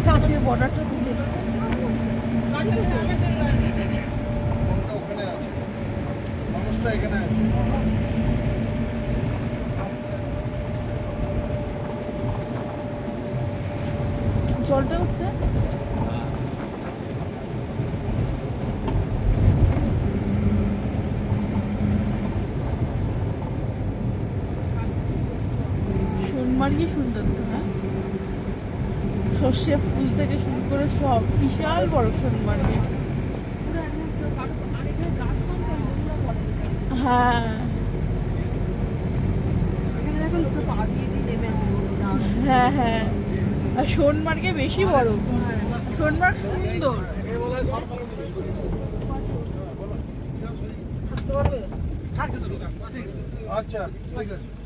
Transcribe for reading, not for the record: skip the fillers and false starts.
কাছের বর্ডারটা তুলে জলটা উঠছে। সোনমার্গই সুন্দর তো না, সর্ষে ফুল থেকে শুরু করে সব বিশাল বড় সোনমার্গে। হ্যাঁ হ্যাঁ হ্যাঁ, আর সোনমার্গে বেশি বড়। সোনমার্গ সুন্দর। আচ্ছা ঠিক আছে।